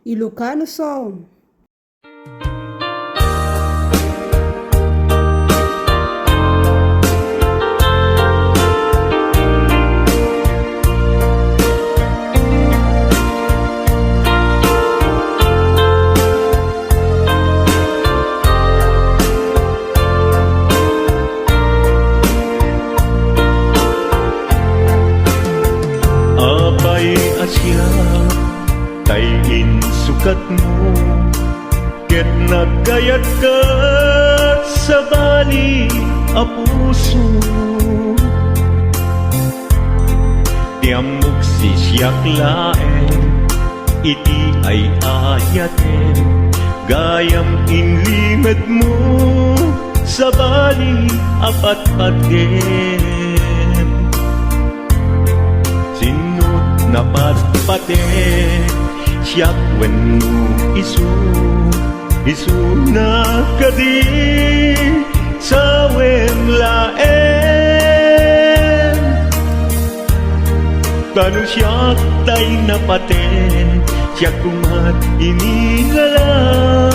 Ilocano song. Apay asya tayin sukat mo, ket nagkayat ka sa bali a puso. Tiamok si siyak laeng, iti ay ayaten, gayam inlimed mo sa bali apat-paten. Napatpate siyak wenno isu na kadi sa wemlaen. Kanu siyak tay napaten, siyak kumat inilalang,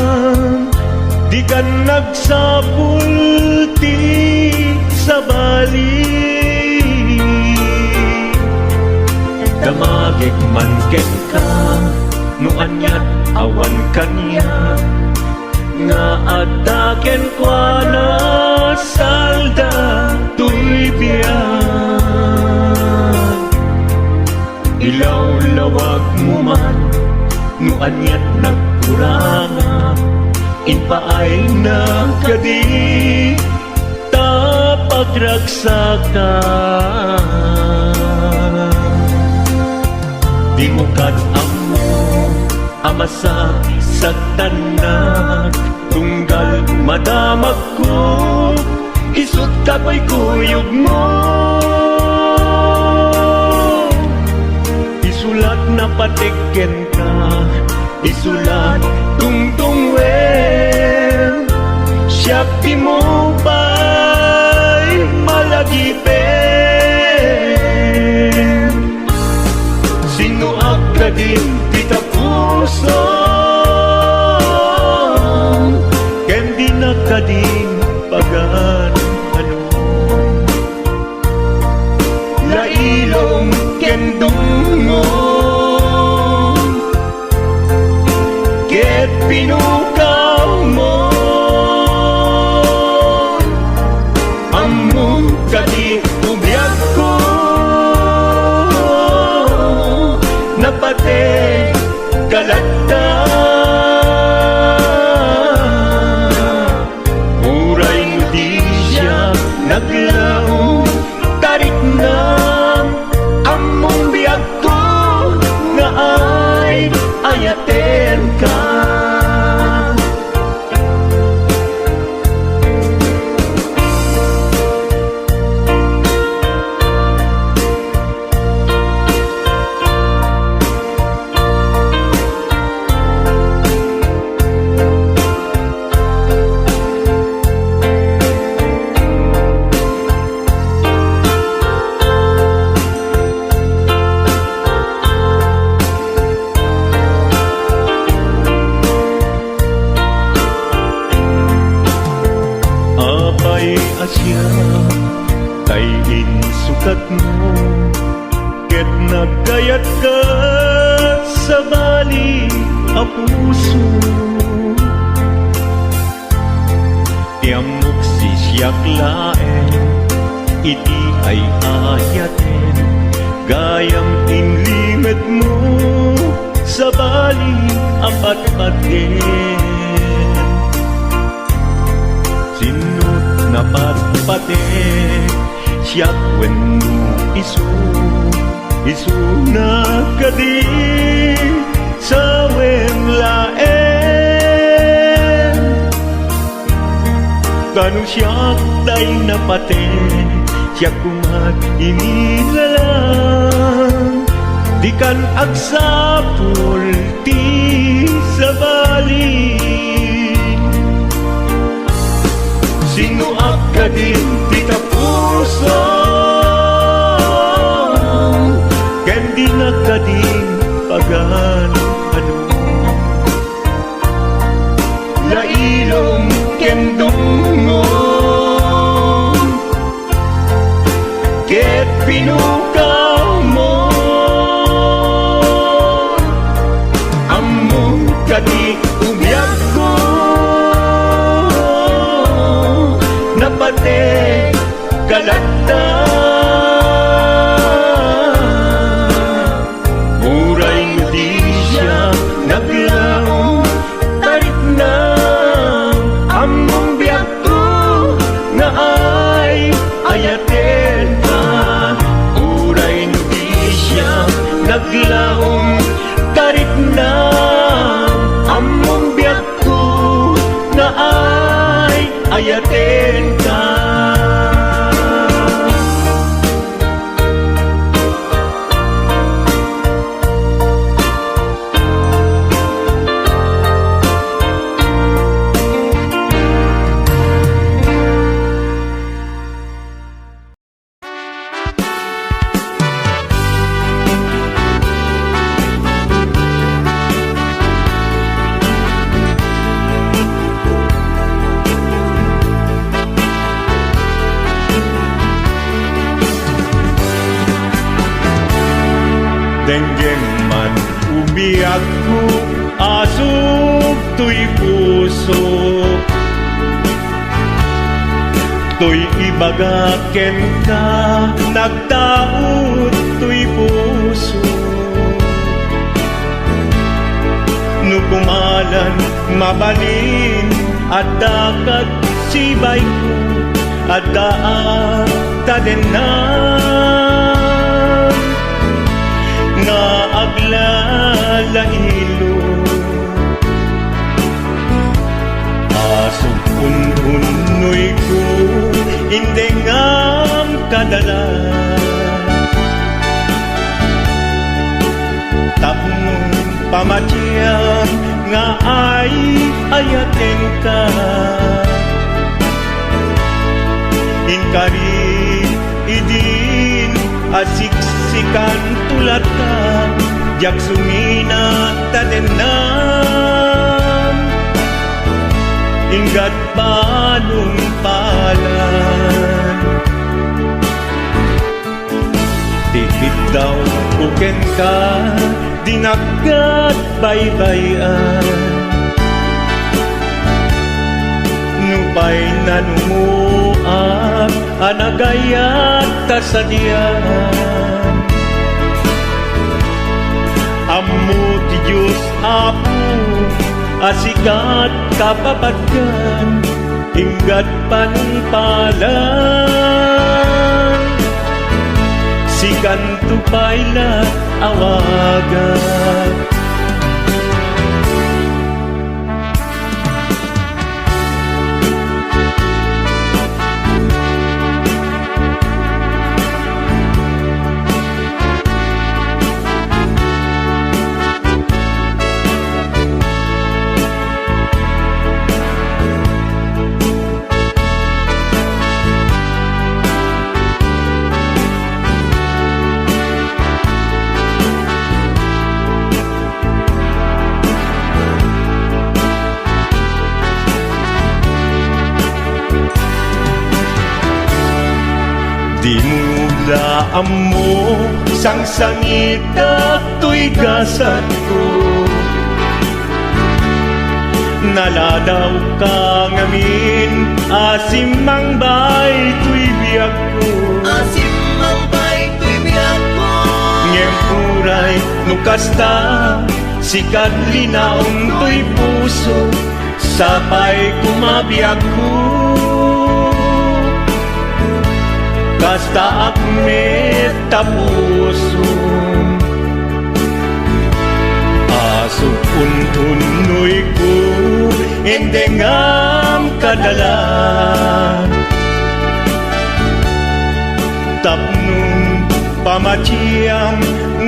di kan nagsapul ti sa bali. Damagik man ken ka, no anyat awan kanya, nga ataken kwa na salda tuy biyan. Ilaw-lawag mo man, no anyat nagkuranga, inpaay na kadi tapagragsakan. Di mo amo amasak sa tanan, tunggal madamag ko, isut kapoy kuyog mo. Isulat na patiken ka, isulat tungtungwen, siyak di mo ba'y malagipen. Sino akadin kita puso, ken di nakadin pagan ano. Lailong ken dungo, ket pinukaw mo, among kadi ubiyag ko. Napate kalata, uray mo di siya naglaong, tarik na among biyag ko, nga ay ayaten ka. Asya tayin sukat mo, ket nagkayat ka sa bali a puso. Tiamok si siyak laeng, iti ay ayaten, gayam inlimed mo sa bali apat-paten. Napatpate siyak wenno isu na kadi sa wemlaen. Kanu siyak tay napaten, siyak kumat inilalang, di kan agsapul ti sa bali. Sino akadin kita puso, ken di nakadin pagan ano. kadi umyag ko napate kalata muray mo di siya naglaong tarik na among biyak ko nga ay ayaten ka muray mo di siya naglaong tarik na among biyak ko nga ay ayaten ka. Denggeng man umiyak ko asog to'y puso to'y ibagaken ka nagtaot to'y puso nukumalan mabalin at dakat sibay ko at daan tadenan nga aglalahilo asog unhunoy ko hindi ngam kadala tapnong pamatiyang nga ay ayaten ka inkari idin asiksikan tulat ka jak sumina tadenan inggat panung palan tikit daw kuken ka dinagat baybayan nupay nanumuak anagayat kasadian ammo ti Diyos apo asikat kapapatgan inggat panungpalan sikan tupayla awagan di mula amo sang sangita to'y gasat ko naladaw ka ngamin asimang bay to'y biyak ko asimang bay to'y biyak ko ngem puray nukasta sikat linaong to'y puso sapay kumabiyag ko kasta akmet tapuso asog untunoy ko endengam kadala tapnong pamatiyang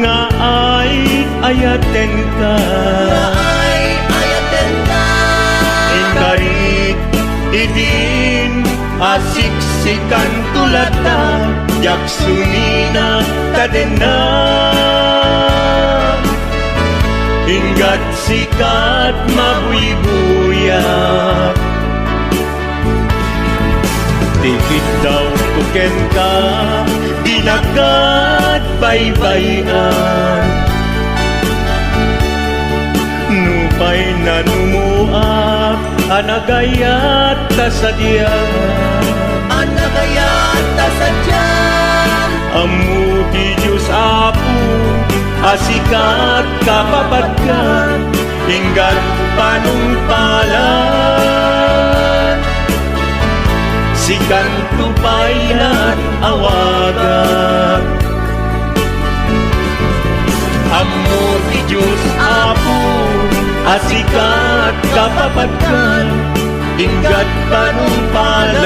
nga ay ayaten ka ingkarit idin asiksikan tulata jak sumina tadena inggat sikat mabuy-buyak tikit daw tuken ka dinagat baybayan nupay Pinanumuak anagayat ta sadya Anak kaya tasadya Amu ti Diyos Apo asikat kapapatkan hinggat panumpalan sikan tupaylan awagan Amu ti Diyos Apo asikat kapapatkan hinggat panumpalan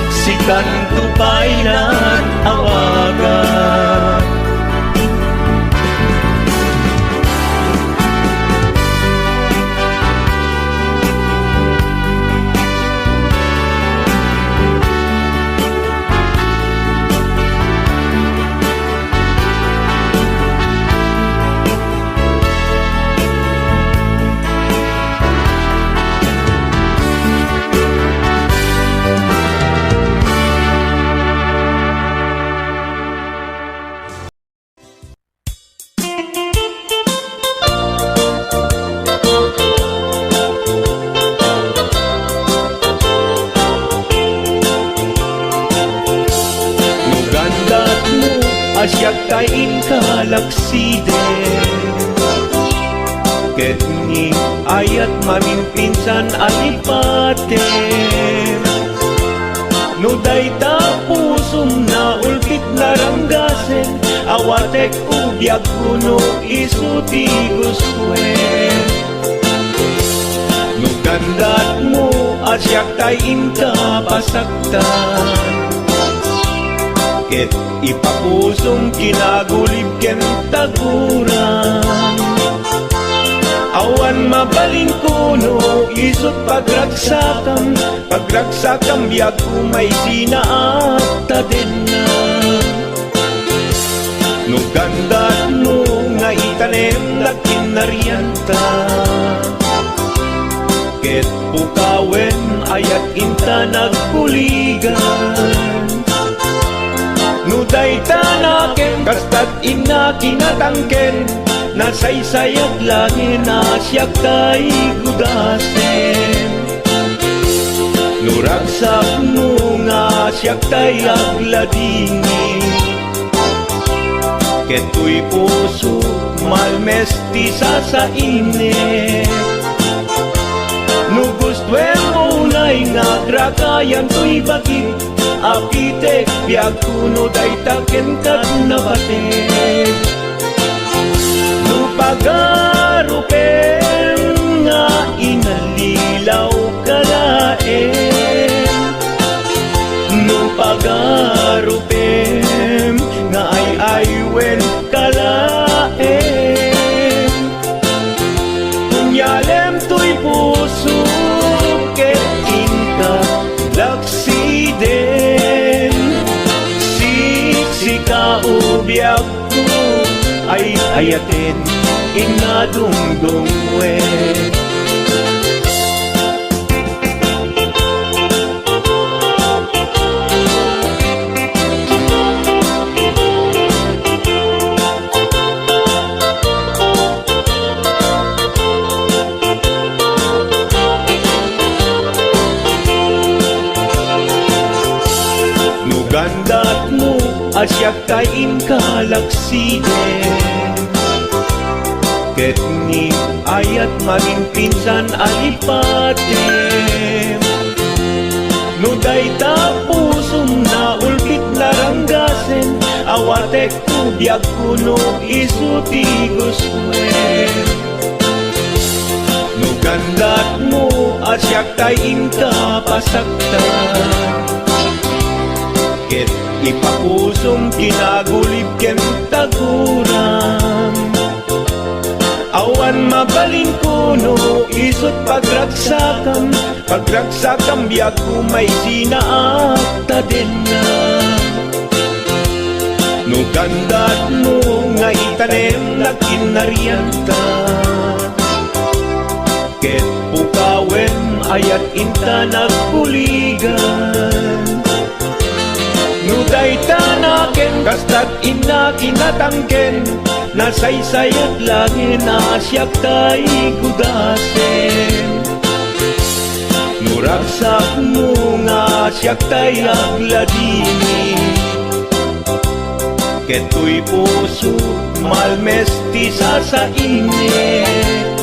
sikan tupaylan awagan asyak kain kalaksiden ket ni ayat mamimpinsan alipaten no dayta pusum na ulkit naranggasen awatek ubyak kuno isuti guswen no gandat mo asyak kain kapasaktan ket ipapusong kinagulib ken taguran awan mabalin kuno isot pagragsakam biag umay sinaat taden na no gandat mo nga itanem na kinarianta ket pukawen ayat inta nagkuligan no dayta naken kastat ina kinatangken nasaysayat langin asyak kay gudasen no ragsak mo nga asyak tay agladini keto'y puso malmesti sa init no gustuem mo unay nga grakayan to'y bagit apitek biag kuno dayta ken kat nabatek no pagarupen nga inalilaw kalaen no pagarupen nga ay-aywen kalaen kunyalem to'y puso ket inka laksiden kaubyak ko ay ayatin inadungdungwen gandat mo asyak kain kalaksiden ket ni ayat mamimpinsan alipaten no dayta pusum na ulkit naranggasen awatek ubyak kuno isuti guswen no gandat mo asyak kain kapasaktan ket ipapusong kinagulib ken taguran awan mabalin kuno isot pagragsakam biag umay sinaat taden na no gandat mo nga itanem na kinarianta ket pukawen ayat inta nagkuligan no Nuday tanaken kastat ina kinatangken nasaysayat langin asyak tay gudasen Nuraksak mo nga asyak tay agladini Keto'y puso malmestisa sa init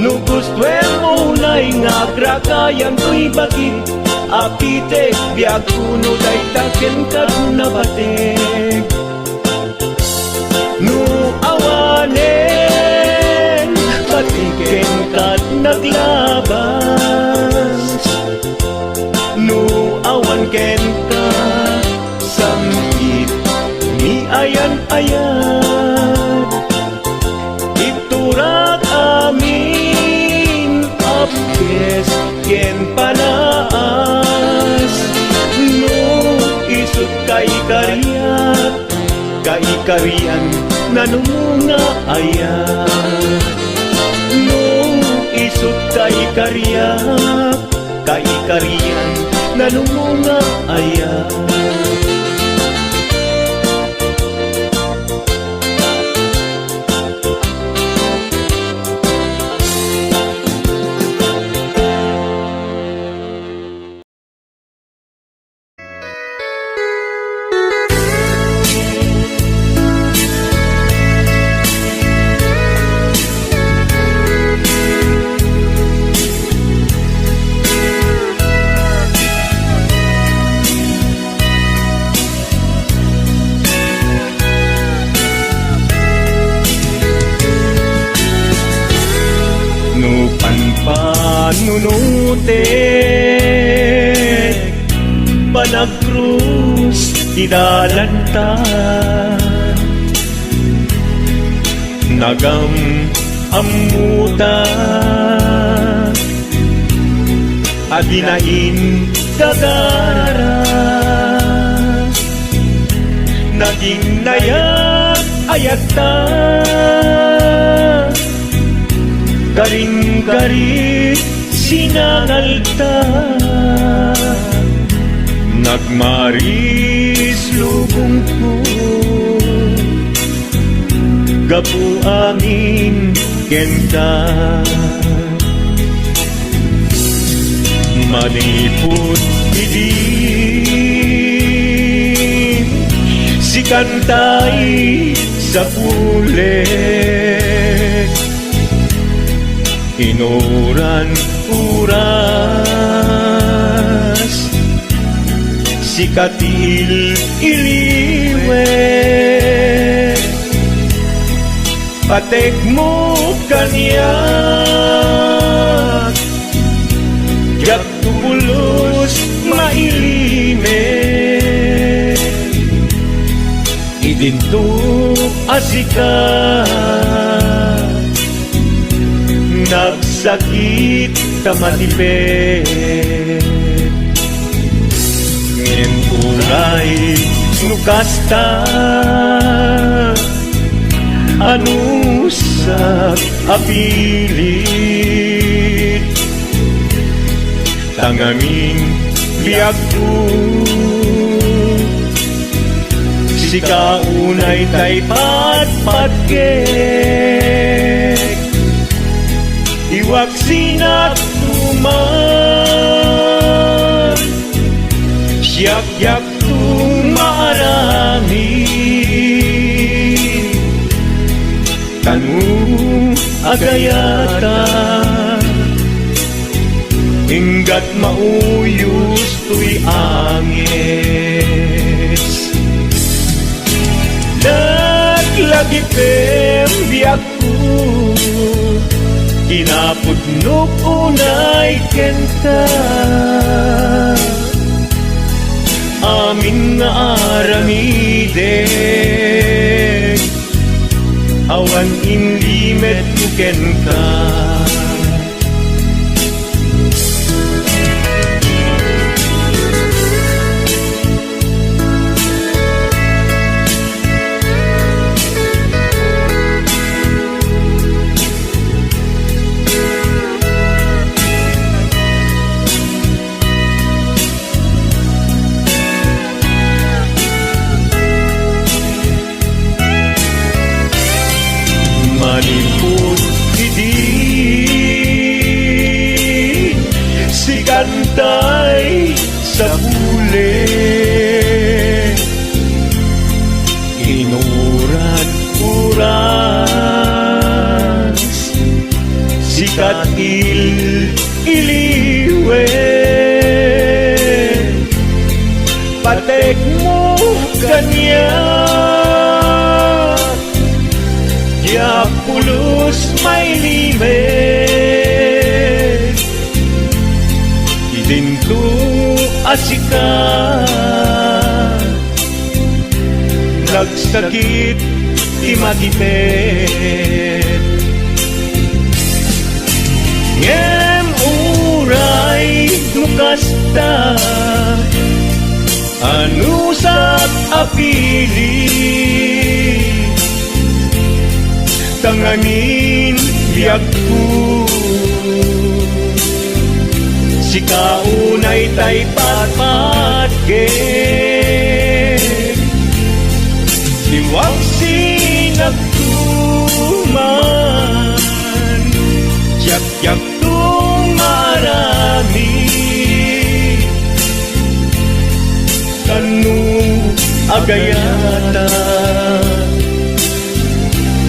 No gusto mo ulay nga gragayan to'y bagit Apitek biag kuno day taken kat nabatek No awanen patiken kat naglabas No awan ken ka samgit ni ayan-ayan Iturak amin apkes ken panaas No isut kay kariyat kay kariyan nanumunga ayan No isut kay kariyat kay kariyan nanumunga ayan Panunutek Panagkrus Tidalantan Nagam amuta Adinain kagara Naging nayak ayata Garing-garit sinangalta Nagmaris lubong ko Gapu angin kenta Manipot idin Si kantay sa pulet Inuran uras Si katil iliwe Patek mo kanya Jak tubulos mailime Idinto asika Nagsakit tamatipet Ngin uray nukasta Anusak apilit Tangamin biag ko Si kaunay tay patpatkek Iwag sinat tuman Siyak-yak tumarami Tanu agayata Hinggat mauyos tuy angis Naglagipem biyak ko Kinapudnok unay kenta Amin nga aramidek Awan inlimet ko kenta Yak pulos may limit, idinto asika, nagsakit imakipet. Ngem uray nukasta, anusat apili, tanganin yakku, sikaunay tay patpatke, liwag sinagtuman, yak-yak tung marami, kanu agayata,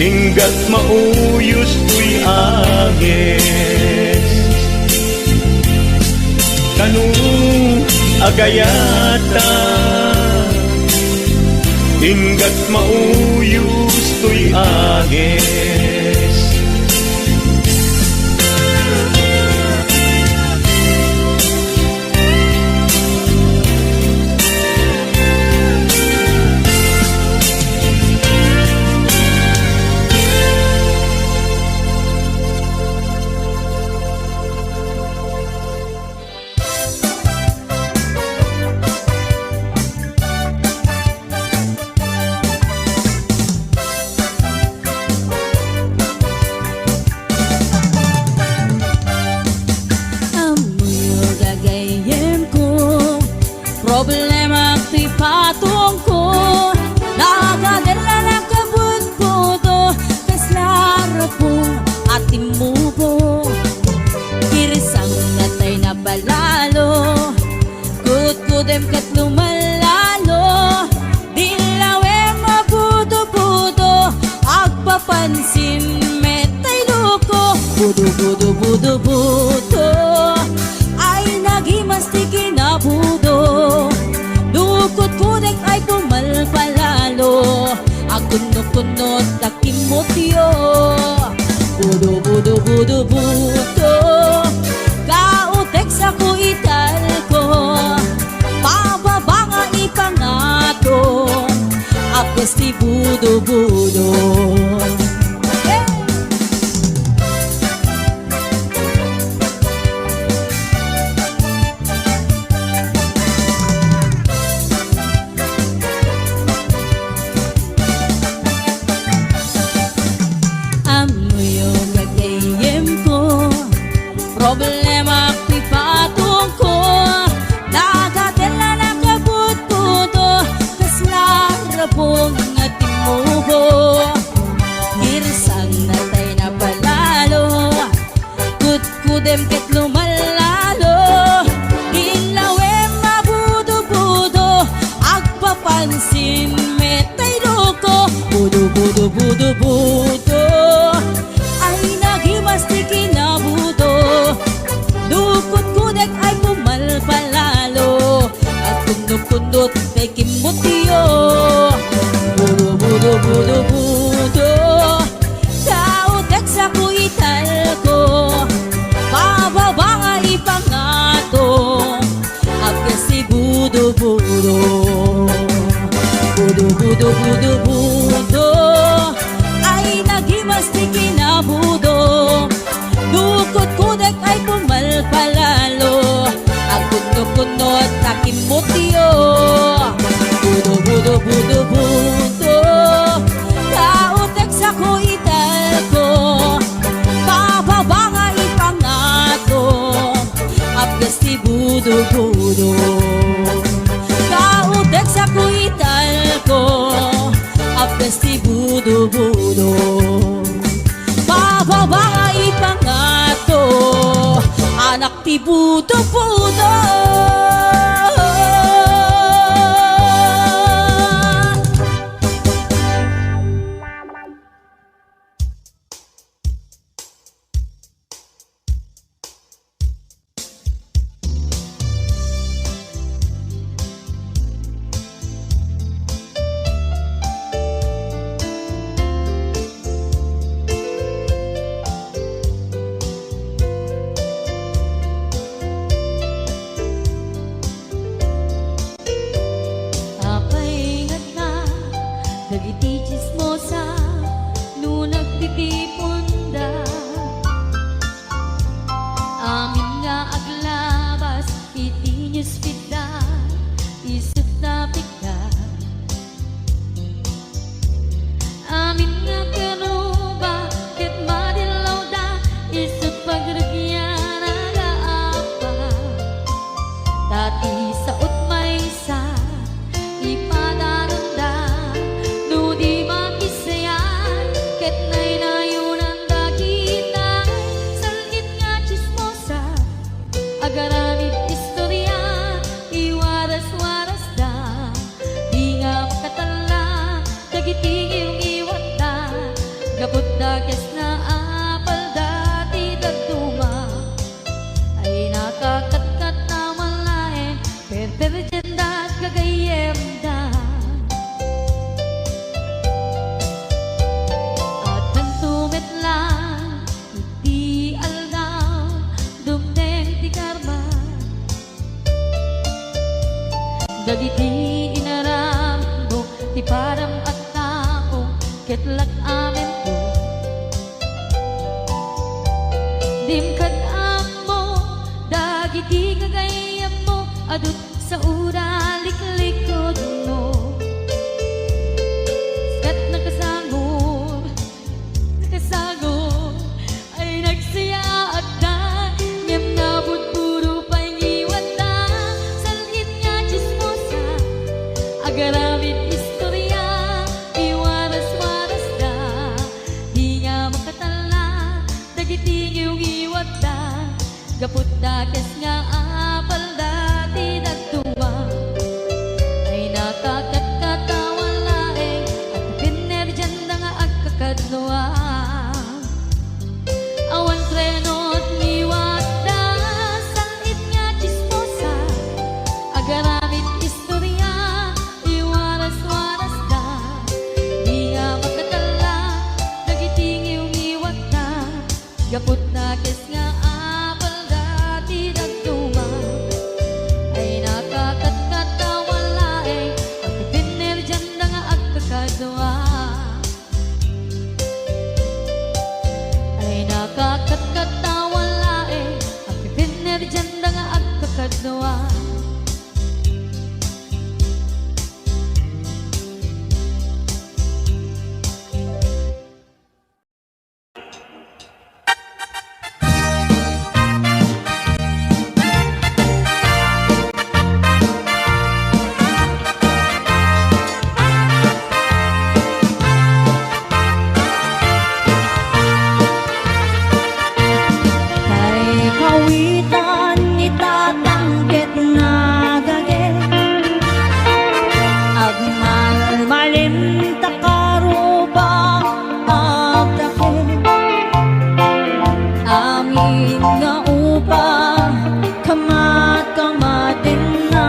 hinggat mauyos tuy agis. Kanu agayata, hinggat mauyos tuy agis. Problema ti patong ko, nagadala ng kabut-buto, kaslara po ating mubo. Kirisang natay na balalo, kut-kudem kat lumalalo, dilawe mabudo-budo, agpapansin metay luko, budo-budo-budo-budo, ay nagimastikin na budo. Dukot-kudek ay pumalpalalo, akunot-kunot takimotyo, budo-budo-budo-budo, kautek sa kuital ko, pababa nga ipangato, apes ti budo-budo. Problema ti patong ko, nagadala ng kabut-buto, kaslara pong ating mubo. Hirsang natay na palalo, kut-kudem ket lumalalo, ilawe mabudo-budo, agpapansin metay loko, budo-budo-budo-budo, ay nagimastikin na budo. Dukot-kudek ay pumalpalalo, at kundot-kundot kay kimutyo, budo-budo-budo-budo, kautek sa kuital ko, pababa nga ipangato, apes si budo-budo, budo-budo-budo-budo, ay nagimastikin na budo. Dukot-kudek ay pumalpalalo, agkunot-kunot takimutyo, budo-budo-budo-budo, kautek sa kuital ko, pababa nga ipangato, apes ti budo-budo. Kautek sa kuital ko, apes ti budo-budo, pababa nga ipangato, anak ti budo-budo. iti punda. Amin nga aglabas iti newsfeed isip na pigda. Amin nga karuba ket madilaw da isip pagragyan agaapa. Dati sa utmaysa ipadaranda no di makisayan ket naynayunan dagita salit nga chismosa agaramid istorya iwaras-waras da di nga makatala dagiti iyong iwat da gabot da kes na apal dati dagduma ay nakakatkat na malain perperjen da gagayem da at nagtumit lang iti aldaw dumdeng ti karma dagiti inaram mo ti param at tao ketlak amen ko dimkad mo dagiti gagayam mo adut sa uraliklikod mo kat nakasagod ay nagsaya at da ngem na budburo pa'y ngiwan da salit nga chismosa agaramid istorya iwaras-waras da di nga makatala dagiti iyong iwat da gapot da kes nga apal dati dagduma ay nakakatkatawan laeng at pinerjan da nga agkakadloa awan trenot ngiwat da salit nga chismosa agaramid istorya iwaras-waras da di nga makatala dagiti iyong iwat da gapot na kes nga apal dati dagduma ay nakakatkatawan laeng at pinerjan da nga agkakadloa ay nakakatkatawan laeng at pinerjan da nga agkakadloa. Kay kawitan itatanggit na gage agmalmalim takaruba agdake amin nga upa kamat-kamatin na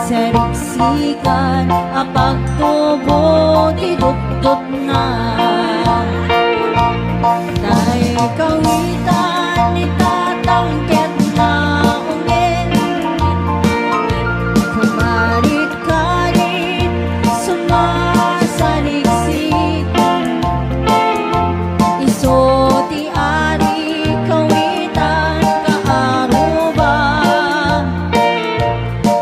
sariksikan apagtubo tidukdok na tay kawitan itatangket na ungin kumarit-karit sumasaliksik iso ti ari kawitan kaaruba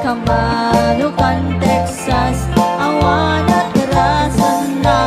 Kamanukan Texas awan at rasan na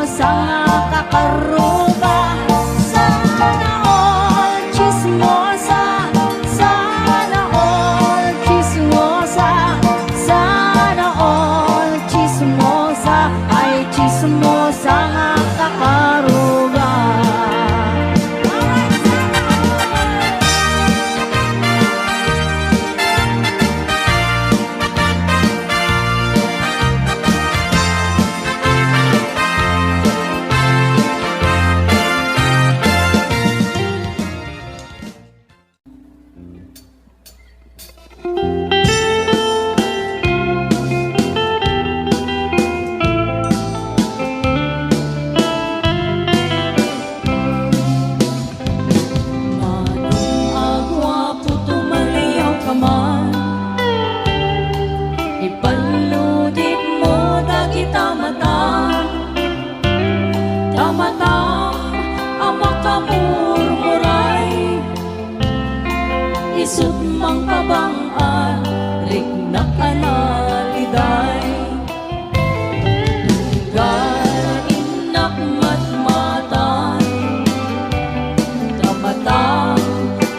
chismosa nga kakaruba. Sana all chismosa, sana all chismosa, sana all chismosa, ay chismosa nga kakaruba. Manong agwapo tumaliyaw ka man, ipaludit mo dagit tamatan. Tamatan ang makamurmuray, isut mang kabangan, riknak analiday. Tunggal inak matmatan, tamatan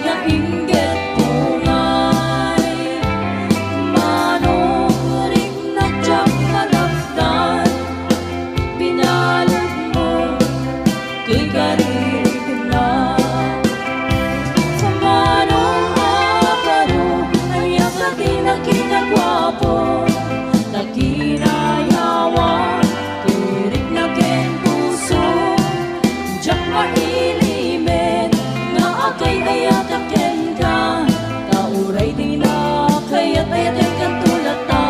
nga inggit tungay. Manong riknak tiyang kalapdan, pinalad mo, to'y karinig na. Sa manong aparo, ayak na tinagkinagwapo, nagkinayawan, tirik na ken puso. Diyak mailimen, nga akay ayatak ken ka, kauray din na kaya't ayatek kang tulata.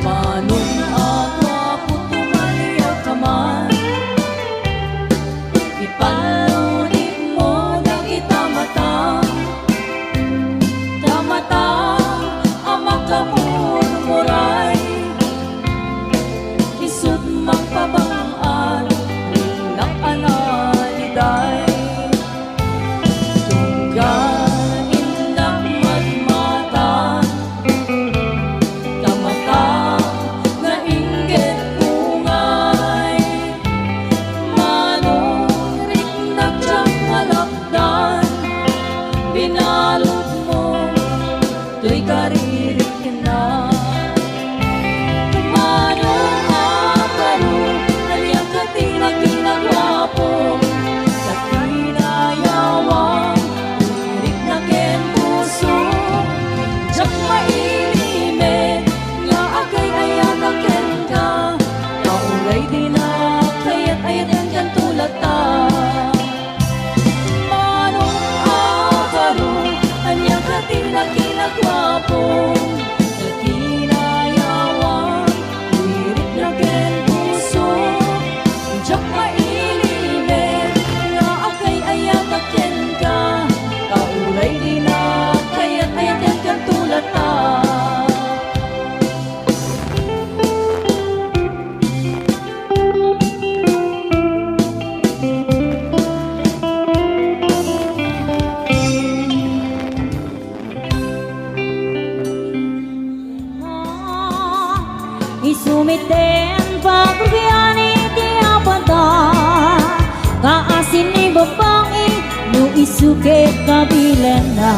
Manong agwapo tumaliyaw ka man, ipalunit mo dagit tamatan. Tamatan ang makamurmuray, isut mang pabangaan, rinnak analiday. Tunggal inak matmatan, tamatan nga inggit tungay. Manong riknak tiyang kalapdan, pinalot mo, to'y karirik na. Manong aparo, aliyang ka tinagkinagwapo, sa kinayawan, tirik na ken puso. Diyak mailimen, nga akay ayatak ken ka, kauray din na kaya't ayaten kan tulata. Manong aparo, aliyang ka tinagkinagwapo, sa kinayawan, tirik na ken puso. Diyak mailimen, nga akay ayatak ken ka, kauray din na kaya't ayaten kan tulata. Isumiten pagrubyani di apanta, kaasin ni babae no isuke kabilan na.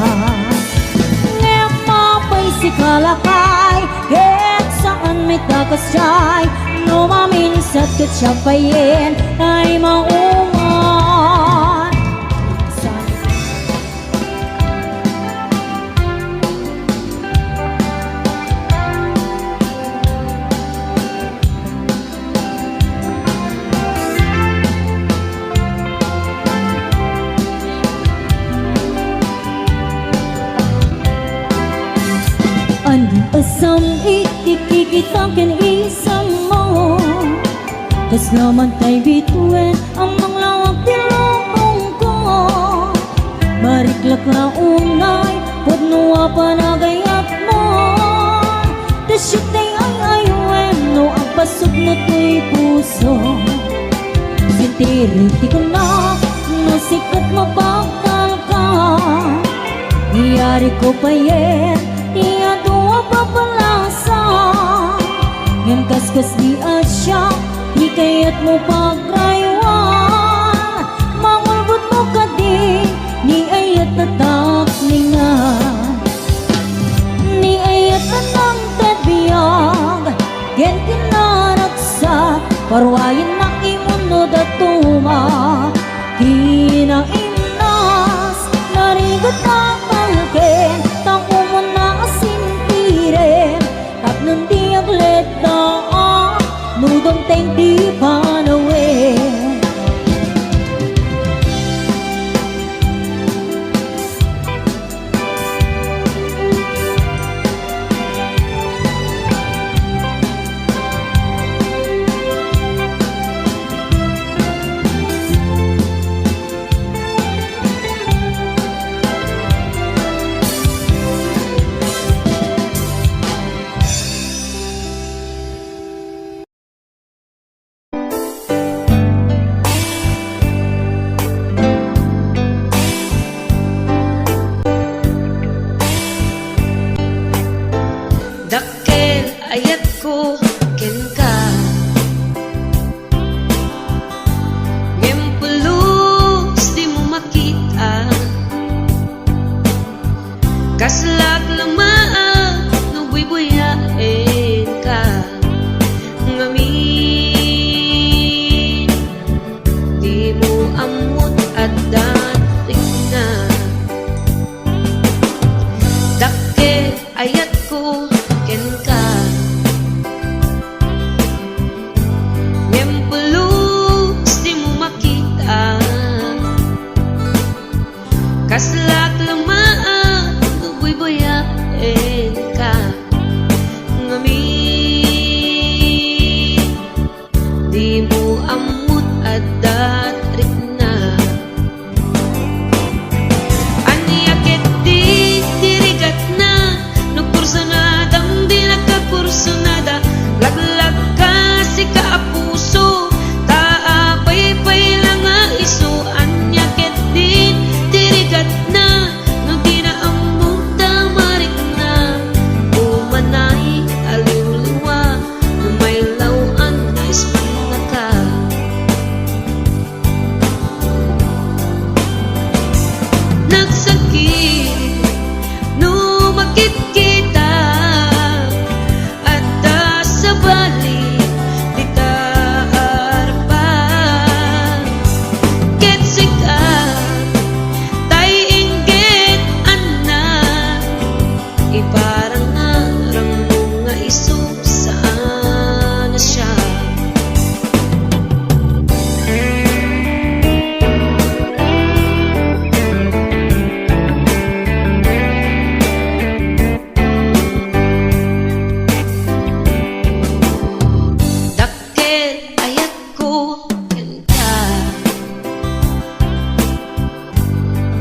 Ngepapay si kalakay, ket saan may takas siya'y, no maminsat ket siya payen ay maungan. Asam ikikitakin isang mo, kas naman tay bituin ang mga lawag dilong ko. Bariklak na unay puso. Sintiriti ko na sikat mabakal ka. Iyari ko pa yen, iya doa papalasa. Ngem kaskas di asya, di kayat mo pagraywan. Mangulbot mo ka di, ni ayat na taklingan. Ni ayat na nang tebiyag, gen kinaraksa, parwayin na imuno datuma. Kinainas, narigat na kalken, tako mo na asintiren. Tapnang di aglet na, nudong teng di panawin. Dakkel ayat ko ken ka, ngem pulus di mo makita. Kaslak lamaan no buy-buyain ka. Ngamin di mo amot at dating na. Dakkel ayat ko ken ka, ngem pulus di mo makita. Kaslak lamaan no buy-buyain ka. Ngamin di mo amot at datrik na. Anyakit di dirigat na, no kursanadang di nagkakursanada. Laglag ka si kaapuso, taapay-pay lang nga iso. Anyakit din dirigat na, no di na among tamarik na. Umanay aliw-liwa, no may lawan na ispan ka. Nagsakit no makit kita, at sa balik di ka harapan. Ketsik ka tay inggit anak, iparang arang mo nga iso saan na siya. Dakkel ayat ko ken ka,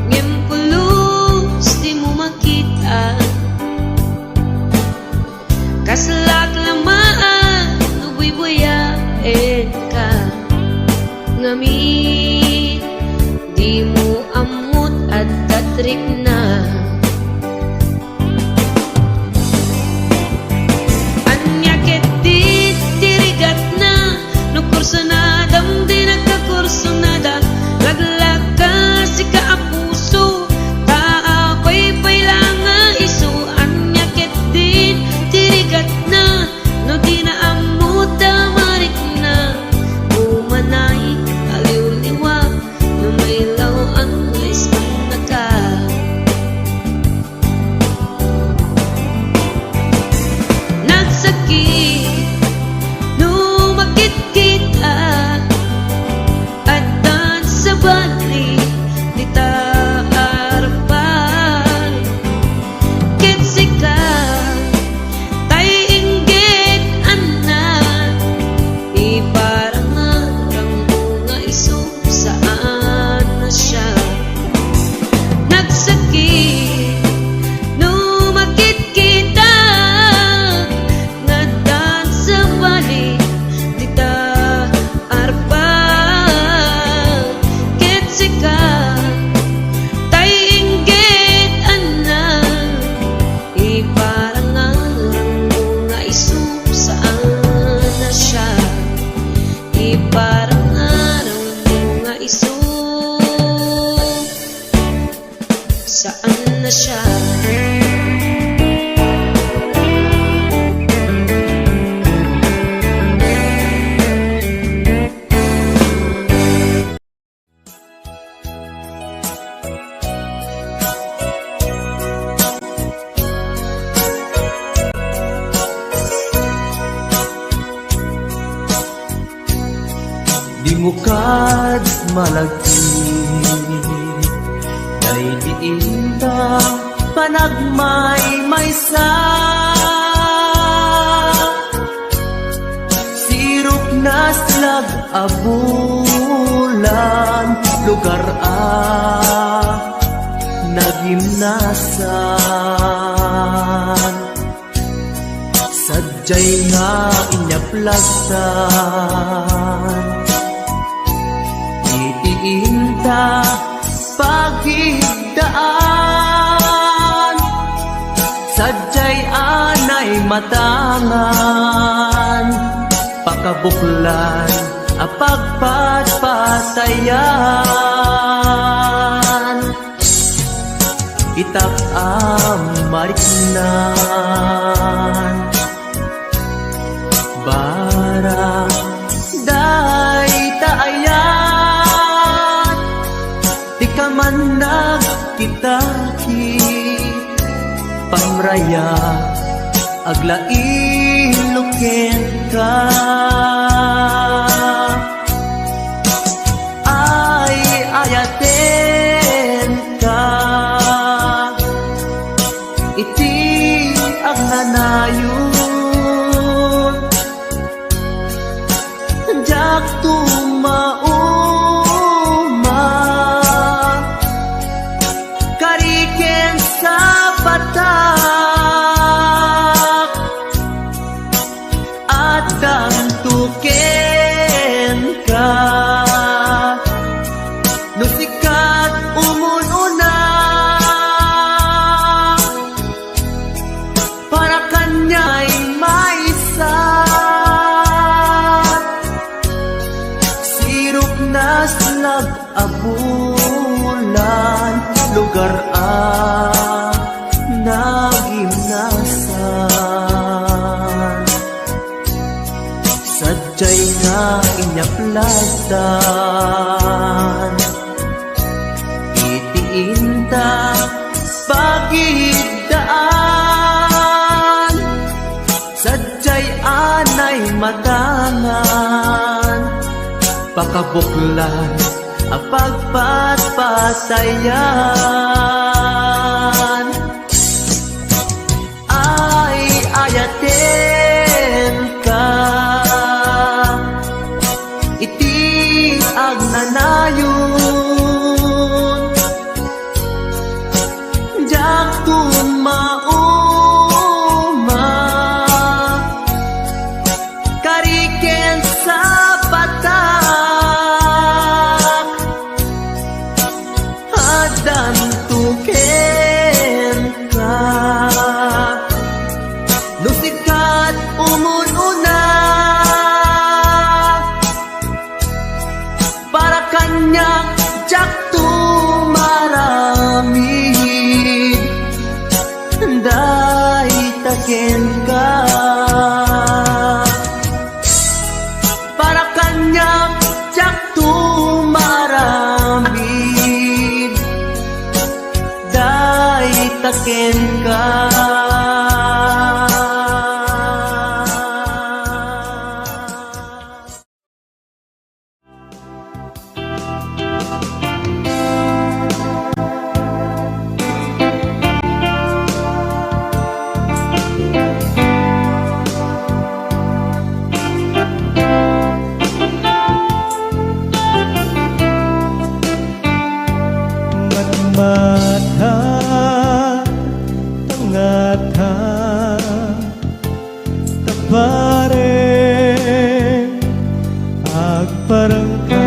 ngem pulus di mo makita. Kaslak lamaan no buy-buyain ka. Ngamin di mo amot at datrik na. Anyakit di dirigat na, no kursanadang di nagkakursanada. Laglag ka si kaapuso, taapay-pay lang nga iso. Anyakit din dirigat na, no di na amot tamarik na. Umanay aliw-liwa, no may lawan nga ispan na ka. Nagsakit no makit kita, at sa balik di ta harapan. Ketsik ka tay inggit anak, iparang arang mo nga iso saan na siya. Nagsakit no makit kita, nga sa balik di ta mo kad malagi kay diin ta panagmay sa sirop na slag abulan lugar nagimnasan sadyay nga inyaplagsan itiinta pagigdaan sadyay anay matangan pakabuklan apagpatpatayan itak mariknan bara day taayan di ka man nagkitaki pamraya aglain ka ay ayaten ka iti ang nanayon jak tumauma kariken sa patak at dantuken ka nusikat umununa para kanya'y maisa sirop na slag abulan lugar nagimnasan sadyay nga inyaplagdan itiinta pagigdaan sadyay anay matangan pakabuklan apagpatpatayan ay ayaten ka iti ang nanayon jak tumauma kariken sa patak adan tuken ka nusikat umununa para kanya jak tumaramid day taken ka para kanya jak tumaramid day taken ka mata tangata tapare agparangka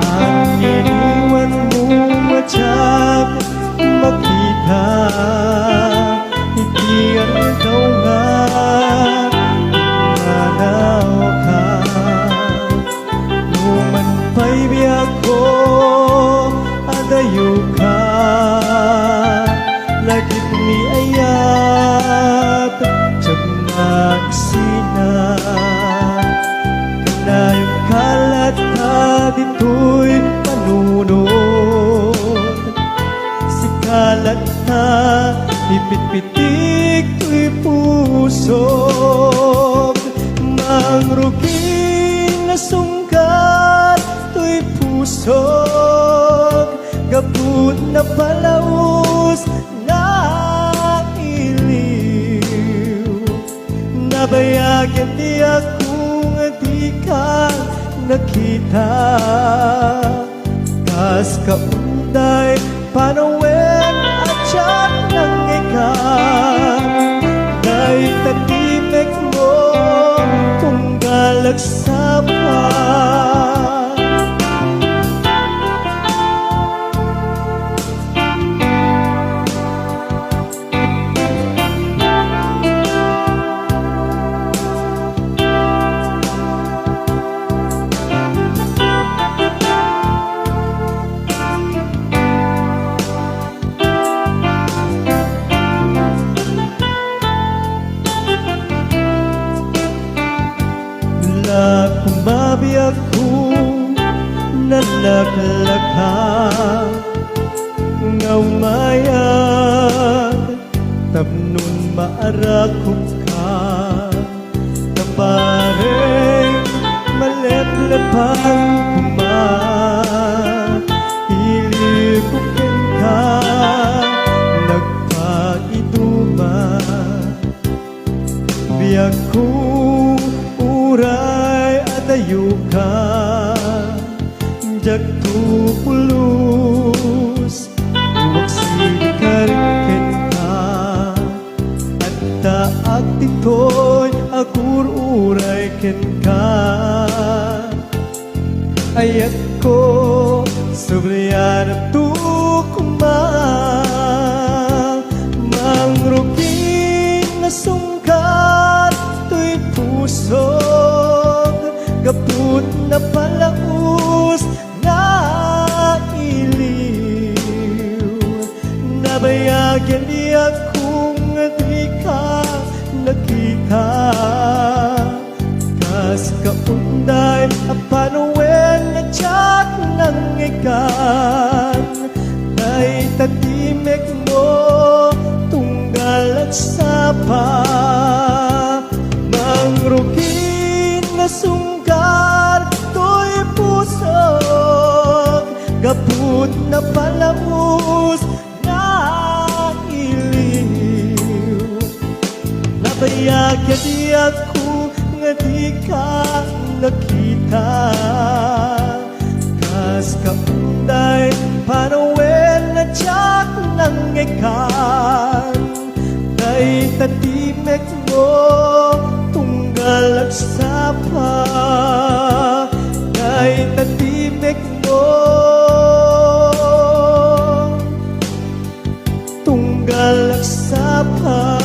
ang iniwan mo matyak makita ikian daw nga manaw ka numan pa'y biyak ko adayo ka lagit ni ayat tiyag magsina kanayong kalat ka dito'y panunod si kalat na ipitpitik to'y puso mangrugi nasungkat to'y pusog gapud na palaus na iliw nabayagyan di akong di ka nakita kas kaunday panawen at siyak ng ikaw dahil tatimek mo tunggal agsapa kumabi ako nalaklaka nga umayag tapnon maarakop ka tabareng maleplepang hilikukin ka nagpaiduma biyak ko uray adayo ka jagto pulus waksikarken ka at taag titoy agur uray ken ka ayat ko sobriyan tu kumang mangrukin na sungkat to'y pusog gapud na palaus na iliw nabayagyan di akong di ka nakita kas kaunday apanawen na tiyak ng ikan ay tatimek mo tunggal at sapa mangrukin na sungkar to'y pusog gapud na palamus na iliw nabayagyan di ako nga di ka nakita kas kaunday panawen na tiyak ng ikan kay tatimek mo tunggal agsapa kay tatimek mo tunggal agsapa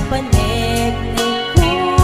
Ipanig ni ko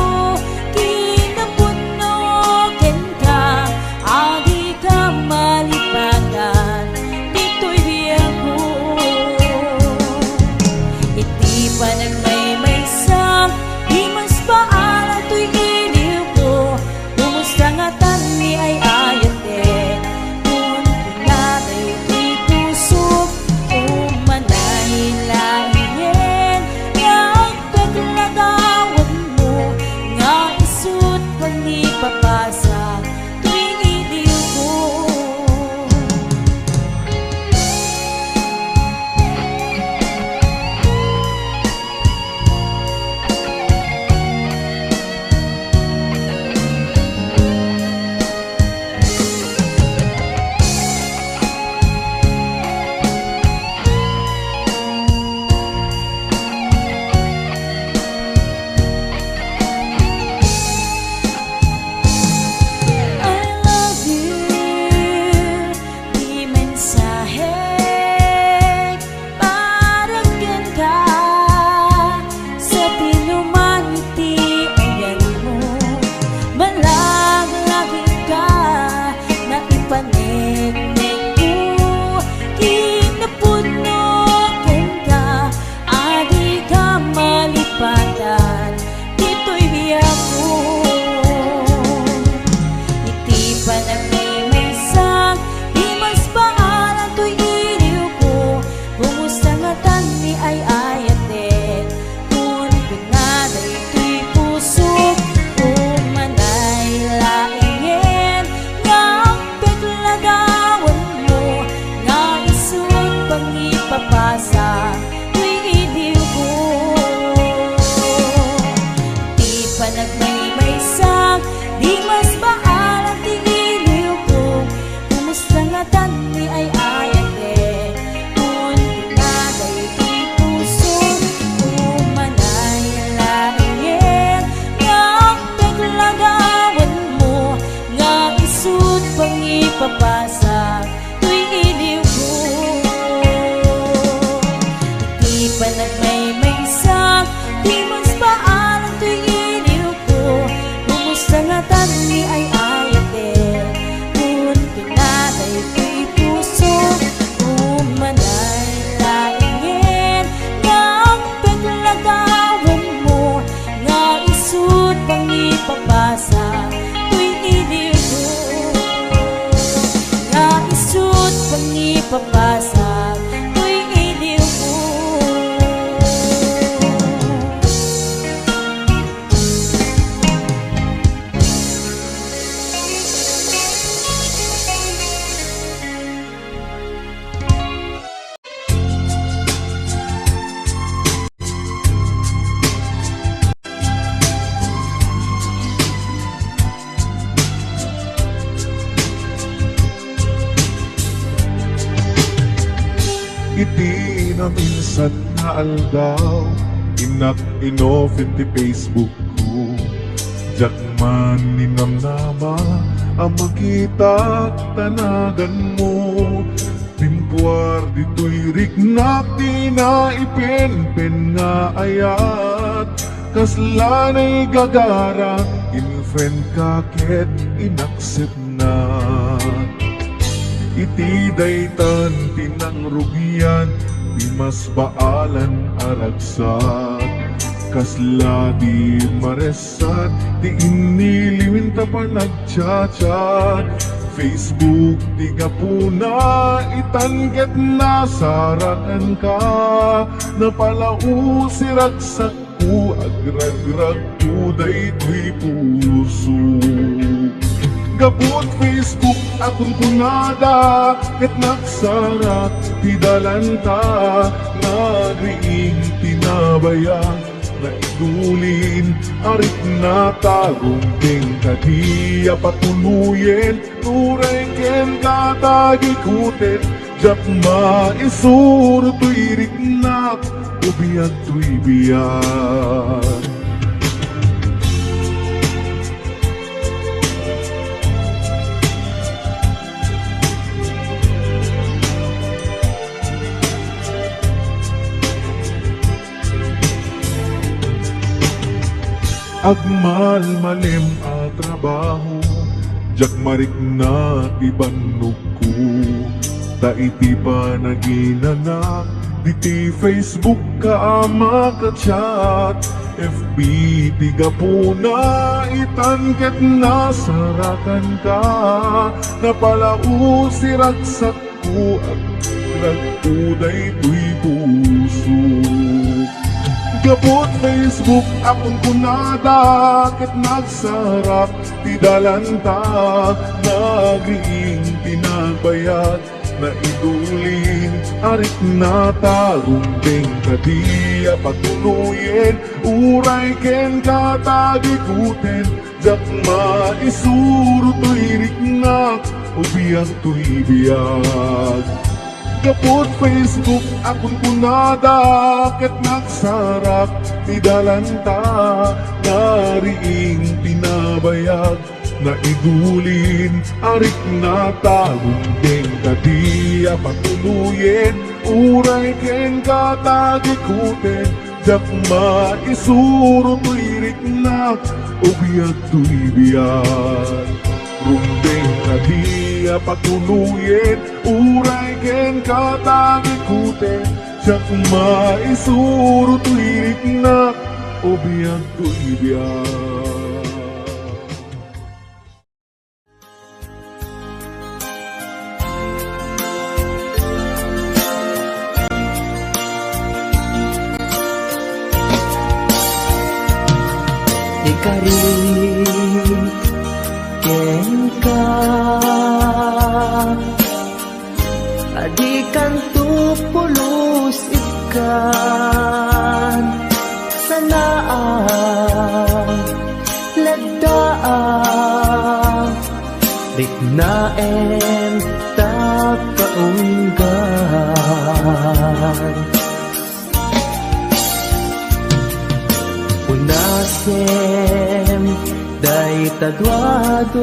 nga minsan na aldaw inak inoffend ti Facebook ko. Jak man ninamnama ang makita tanagan mo. Timpuar dito'y rignak di na ipenpen nga ayat. Kaslanay gagara in-friend ka ket inaccept na. Iti daytan tinangrugyan di mas baalan aragsat. Kasla di maresat di iniliwin ta pa nagchat-chat. Facebook di ka puna itangget na sarakan ka. Napalau si ragsak ko agrag-rag ko daytoy puso. Gabot Facebook akong kunada ket nagsara ti dalanta. Nagriing tinabayang na idulin arit na tagumping kadiya patunuyen turay ken katagikutin. Jak maisuro tuy rignak ubiyag tuy biyag. Agmal malim a trabaho, jak marik na ibannog ko. Ta iti pa naginanak, diti Facebook ka makachat. FB tiga po na itangket na sarakan ka. Napalau si ragsak ko at ragkuday tuy puso. Gabot Facebook akong kunada ket nagsarap ti dalanta. Nagriing pinagbayad na idulin arit na tagumping kadiya patunuyen uray ken katagikutin. Jak maisuro tuy rignak ubiyag tuy biyag. Gabot Facebook akong kunada ket nagsarap ti dalanta. Nariing pinabayag na idulin arik na tagumping kadiya patunuyen uray ken katagikutin. Jak maisuro tuy rignak ubiyag tuy biyag. Rumbeng kadiya patunuyen uray ken katagikutin. Jak maisuro tuy rignak ubiyag tuy biyag. Ikarin ken ka adikan tu pulos ikan sanaan lagdaan rignaen takaunggan. Unasem day tadwadwam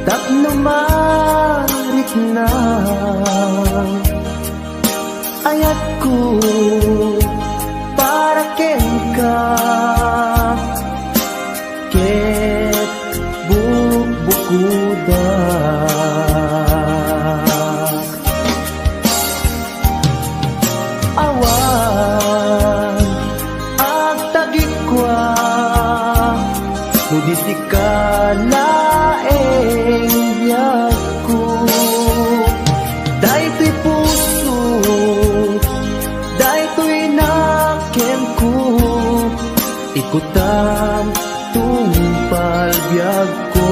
tapno marit na ayat ko para ken ka ket bubukuda. Awan agtagikwa muditi ka laeng biyag ko. Daytoy puso daytoy nakem ko ikutam tungpal biyag ko.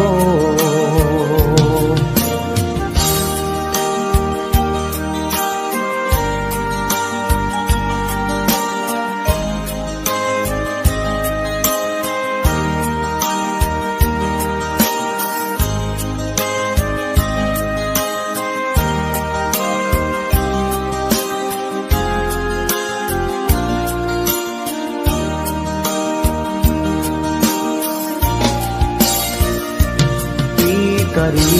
pari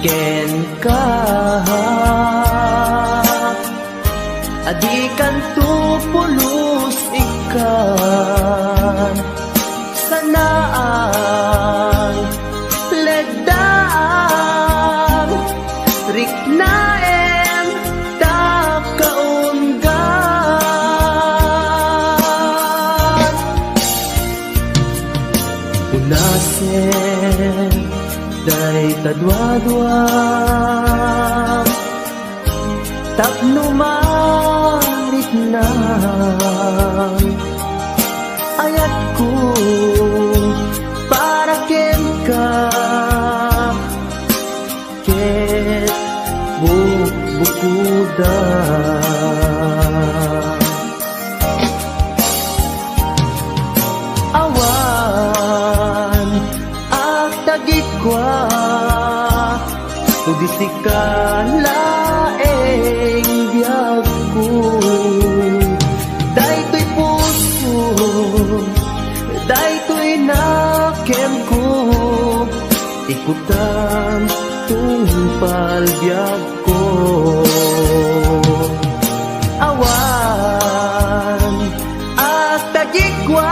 ken ka adikan tu pulos ikan sanaan ledaan riknaen ta kaunggan unasen day tadwa-dwa tapno marit na ayat ko para ken ka ket bukuda awan at tagikwa tudisikalaeng biyag ko daytoy puso daytoy nakem ko ikutan tungpal biyag ko awan at tagikwa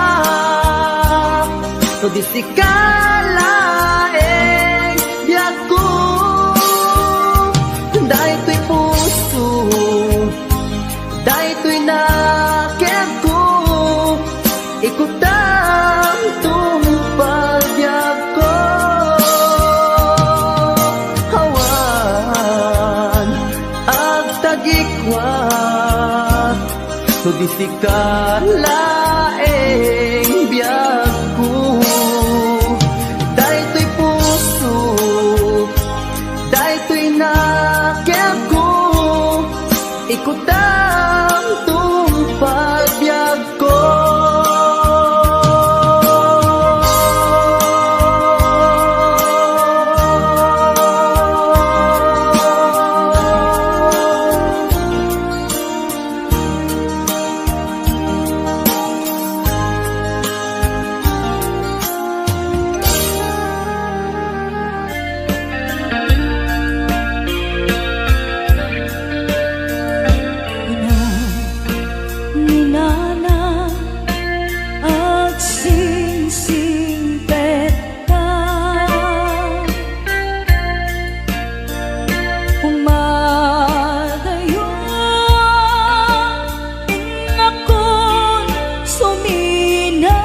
tudisikalaeng biyag ko daytoy puso daytoy nakem ko ikutan tungpal biyag ko awan ag tagikwa tudisikalaeng biyag ko daytoy puso daytoy nakem ko ikutan tungpal biyag ko Ninana at singsing peta umadayo akon sumina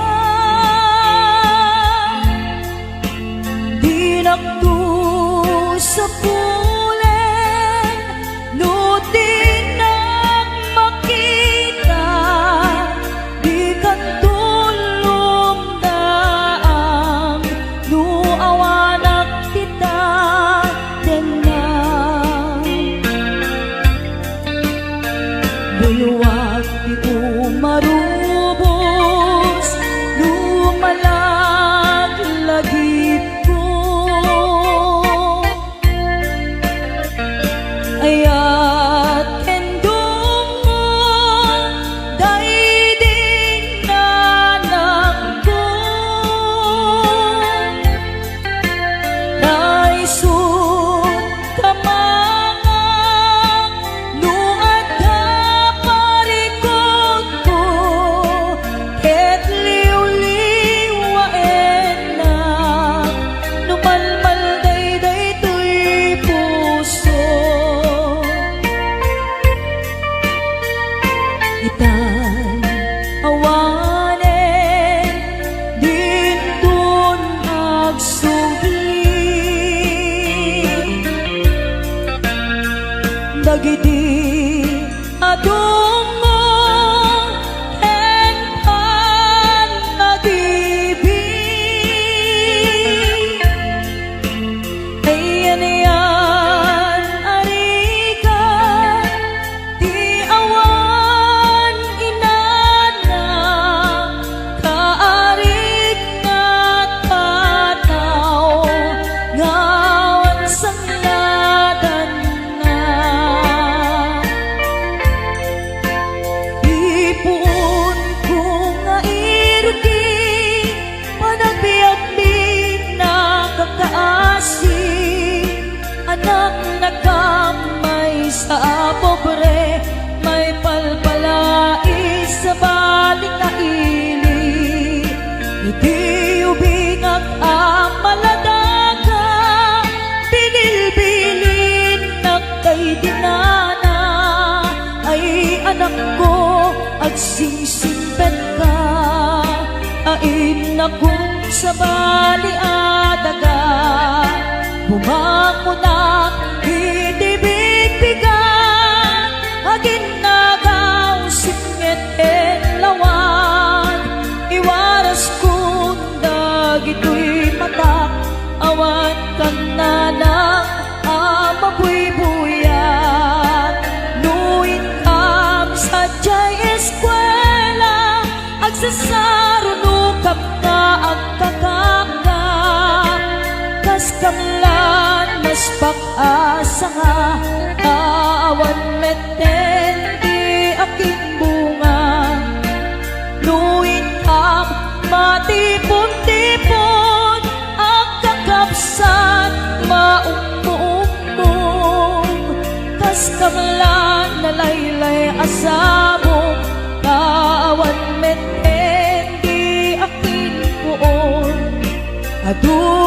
dinakto sa pulen no tinag makita di kan tulong daang no awanak kita tenang buluwag di umarubos lumalagit ko ayat kendung mo day din nanak ko naisut kamangang nuad ka parikot ko ket liw-liwaen na numalmal day to'y puso itan awanen dintun agsugli dagiti adong mo ken pan agibig ayan arikan di awan singsimpet ka ain akong sa bali adaga bumako na hitibig-bigan agin nagaw singit en lawan iwaras kong dagito'y matak awan kan na lang amabuy-buyat nuin kam sa jay eskwela agsasarunukap na ang kakanggan kas kamlan mas pag-asa nga awan meten di aking bunga nuin kam matipon-tipon ang kakapsan maumbo-umbong kas kamlan na laylay asabong kawan meten di aking puon adu